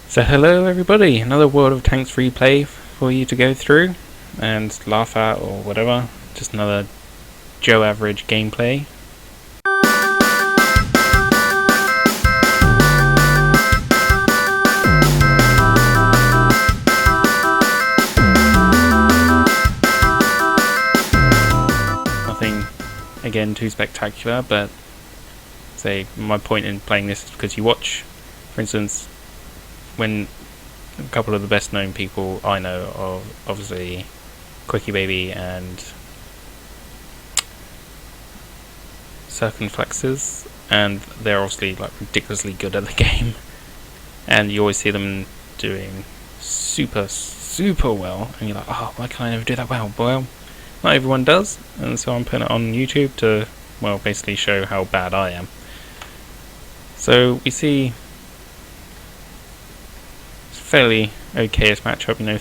So hello everybody, another World of Tanks replay for you to go through and laugh at or whatever. Just another Joe average gameplay. Nothing again too spectacular, but say my point in playing this is because you watch, for instance, when a couple of the best known people I know are obviously Quickie Baby and Circumflexes, and they're obviously like ridiculously good at the game, and you always see them doing super well, and you're like, oh, why can't I never do that well? Well, not everyone does, and so I'm putting it on YouTube to, well, basically show how bad I am. So we see fairly okayish matchup, you know,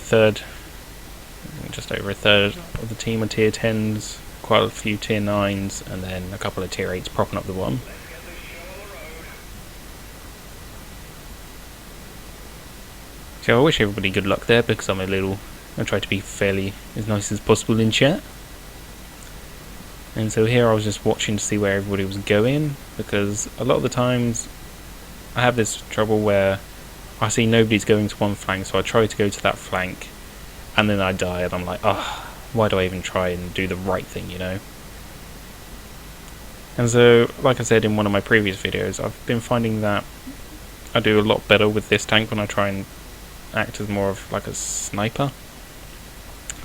just over a third of the team are tier 10s, quite a few tier 9s, and then a couple of tier 8s propping up the bottom. So I wish everybody good luck there, because I try to be fairly as nice as possible in chat. And so here I was just watching to see where everybody was going, because a lot of the times I have this trouble where I see nobody's going to one flank, so I try to go to that flank, and then I die, and I'm like, oh, why do I even try and do the right thing, you know? And so, like I said in one of my previous videos, I've been finding that I do a lot better with this tank when I try and act as more of like a sniper.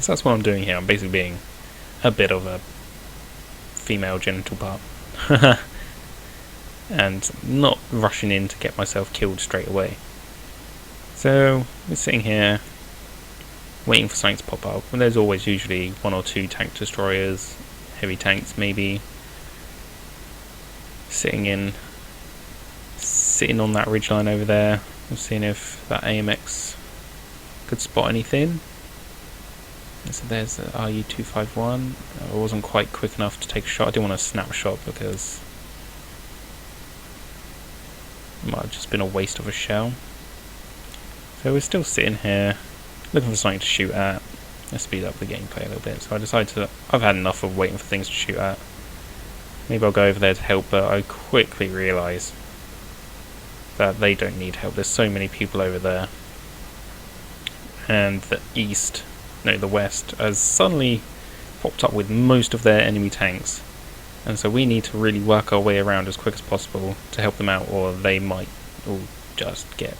So that's what I'm doing here. I'm basically being a bit of a female genital part. And not rushing in to get myself killed straight away. So we're sitting here waiting for something to pop up, and there's always usually one or two tank destroyers, heavy tanks maybe, sitting on that ridgeline over there. I'm seeing if that AMX could spot anything. So there's the RU-251. I wasn't quite quick enough to take a shot. I didn't want to snap a shot because it might have just been a waste of a shell. So we're still sitting here looking for something to shoot at. Let's speed up the gameplay a little bit. So I decided I've had enough of waiting for things to shoot at. Maybe I'll go over there to help, but I quickly realise that they don't need help. There's so many people over there. And the west has suddenly popped up with most of their enemy tanks. And so we need to really work our way around as quick as possible to help them out, or they might all just get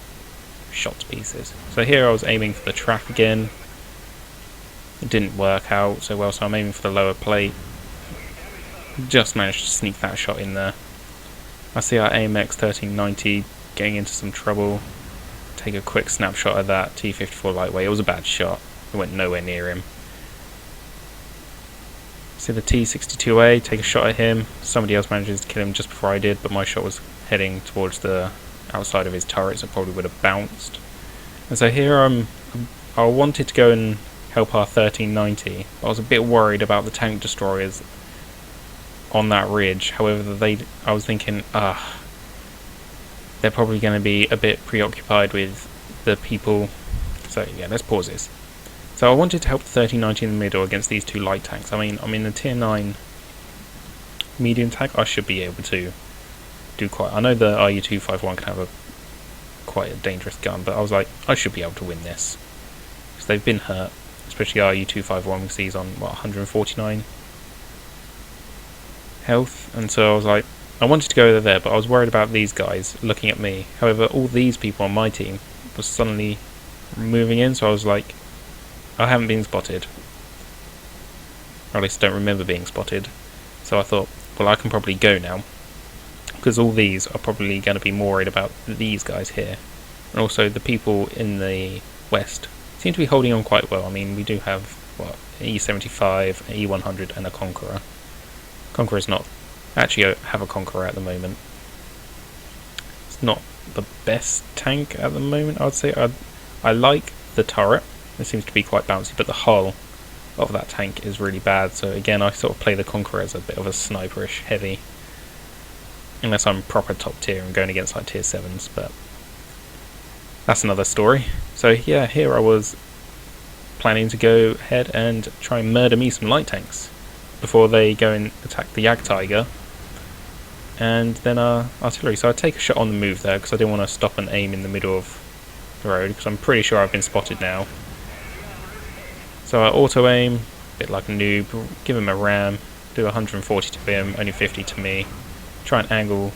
shot to pieces. So here I was aiming for the trap again. It didn't work out so well, so I'm aiming for the lower plate. Just managed to sneak that shot in there. I see our AMX 1390 getting into some trouble. Take a quick snapshot of that T-54 lightweight. It was a bad shot. It went nowhere near him. See the T-62A, take a shot at him. Somebody else manages to kill him just before I did, but my shot was heading towards the outside of his turret, so it probably would have bounced. And so here I wanted to go and help our 1390. I was a bit worried about the tank destroyers on that ridge. However, I was thinking, they're probably going to be a bit preoccupied with the people. So yeah, let's pause this. So I wanted to help the 1390 in the middle against these two light tanks. I mean, I'm in the tier 9 medium tank. I should be able to do quite. I know the RU-251 can have quite a dangerous gun, but I was like, I should be able to win this because they've been hurt, especially RU-251. We see he's on 149 health, and so I was like, I wanted to go there, but I was worried about these guys looking at me. However, all these people on my team were suddenly moving in, so I was like, I haven't been spotted, or at least don't remember being spotted. So I thought, well, I can probably go now, because all these are probably going to be more worried about these guys here. And also the people in the west seem to be holding on quite well. I mean, we do have, what, an E75, an E100 and a Conqueror. Conqueror's not... Actually, I have a Conqueror at the moment. It's not the best tank at the moment, I would say. I like the turret. It seems to be quite bouncy, but the hull of that tank is really bad. So again, I sort of play the Conqueror as a bit of a sniperish heavy. Unless I'm proper top tier and going against like tier 7s, but that's another story. So yeah, here I was planning to go ahead and try and murder me some light tanks before they go and attack the Jagdtiger and then artillery. So I take a shot on the move there because I didn't want to stop and aim in the middle of the road because I'm pretty sure I've been spotted now. So I auto aim, a bit like a noob, give him a ram, do 140 to him, only 50 to me, try and angle.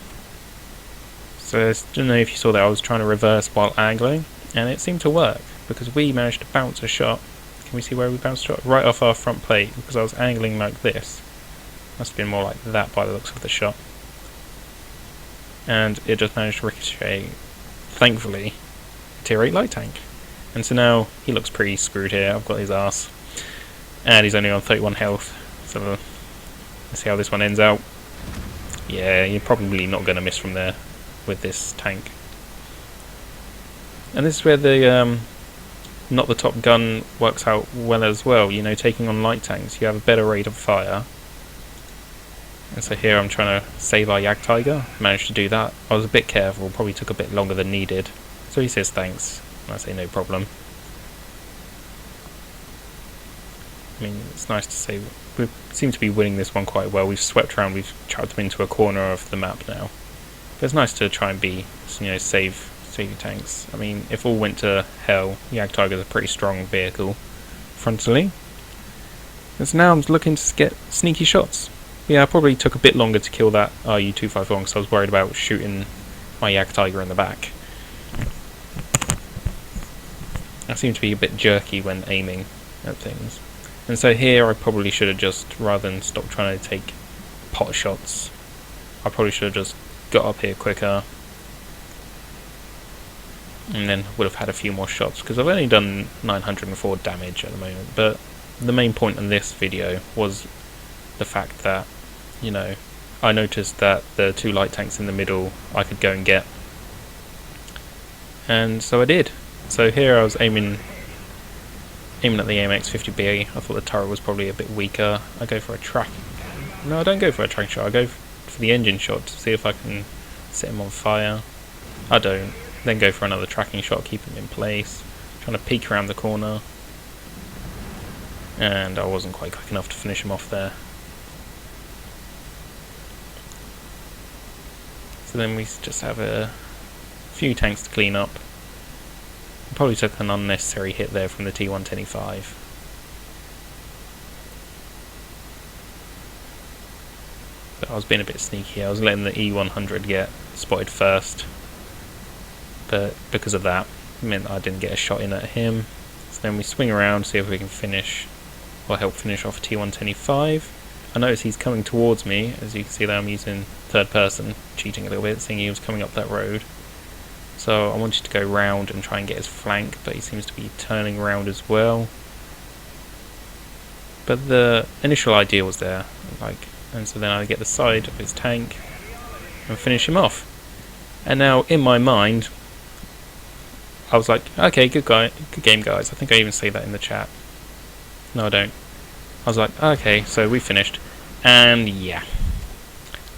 So I don't know if you saw that, I was trying to reverse while angling, and it seemed to work because we managed to bounce a shot. Can we see where we bounced a shot? Right off our front plate because I was angling like this. Must have been more like that by the looks of the shot. And it just managed to ricochet, thankfully, a tier 8 light tank. And so now he looks pretty screwed here. I've got his ass. And he's only on 31 health. So let's see how this one ends out. Yeah, you're probably not going to miss from there with this tank. And this is where the not the top gun works out well as well. You know, taking on light tanks, you have a better rate of fire. And so here I'm trying to save our Jagdtiger. Managed to do that. I was a bit careful, probably took a bit longer than needed. So he says thanks. I say no problem. I mean, it's nice to say we seem to be winning this one quite well. We've swept around, we've chucked them into a corner of the map now. But it's nice to try and be, you know, save your tanks. I mean, if all went to hell, Jagdtiger's a pretty strong vehicle frontally. And so now I'm looking to get sneaky shots. Yeah, I probably took a bit longer to kill that RU-251 because I was worried about shooting my Jagdtiger in the back. I seem to be a bit jerky when aiming at things. And so here I probably should have just, rather than stop trying to take pot shots, I probably should have just got up here quicker and then would have had a few more shots because I've only done 904 damage at the moment. But the main point in this video was the fact that, you know, I noticed that the two light tanks in the middle I could go and get, and so I did. So here I was aiming at the AMX-50B. I thought the turret was probably a bit weaker. I go for a track. No, I don't go for a tracking shot. I go for the engine shot to see if I can set him on fire. I don't. Then go for another tracking shot, keep him in place. Trying to peek around the corner. And I wasn't quite quick enough to finish him off there. So then we just have a few tanks to clean up. Probably took an unnecessary hit there from the T125. But I was being a bit sneaky. I was letting the E100 get spotted first. But because of that, it meant I didn't get a shot in at him. So then we swing around, see if we can finish, or help finish off T125. I notice he's coming towards me. As you can see there, I'm using third person, cheating a little bit, seeing he was coming up that road. So I wanted to go round and try and get his flank, but he seems to be turning around as well. But the initial idea was there, and so then I get the side of his tank and finish him off. And now in my mind, I was like, okay, good game, guys. I think I even say that in the chat. No, I don't. I was like, okay, so we finished, and yeah,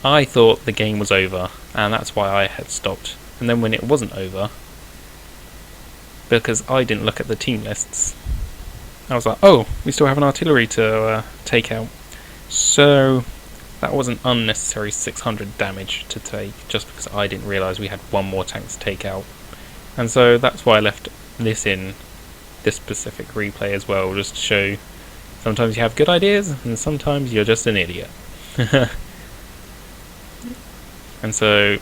I thought the game was over, and that's why I had stopped. And then when it wasn't over, because I didn't look at the team lists, I was like, oh, we still have an artillery to take out. So that was an unnecessary 600 damage to take, just because I didn't realise we had one more tank to take out. And so that's why I left this in this specific replay as well, just to show sometimes you have good ideas, and sometimes you're just an idiot. And so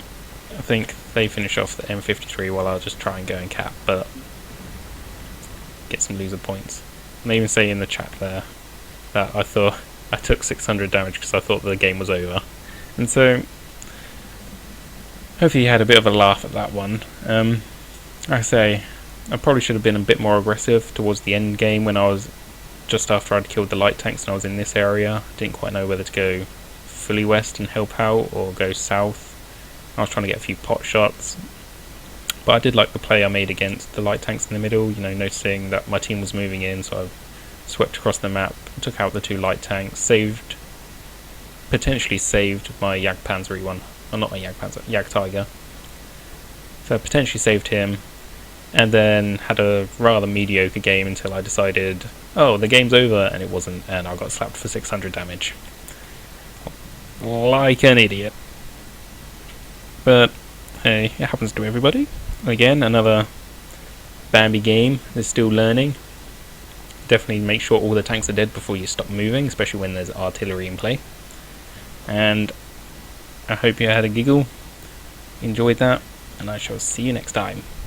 I think they finish off the M53 while I'll just try and go and cap, but get some loser points. And they even say in the chat there that I thought I took 600 damage because I thought the game was over. And so hopefully you had a bit of a laugh at that one. Like I say, I probably should have been a bit more aggressive towards the end game when I was just after I'd killed the light tanks and I was in this area. Didn't quite know whether to go fully west and help out or go south. I was trying to get a few pot shots, but I did like the play I made against the light tanks in the middle, you know, noticing that my team was moving in, so I swept across the map, took out the two light tanks, potentially saved my Jagdpanzer one, or not my Jagdpanzer, Jagdtiger. So I potentially saved him, and then had a rather mediocre game until I decided, oh, the game's over, and it wasn't, and I got slapped for 600 damage. Like an idiot. But hey, it happens to everybody. Again, another Bambi game. They're still learning. Definitely make sure all the tanks are dead before you stop moving, especially when there's artillery in play. And I hope you had a giggle, enjoyed that, and I shall see you next time.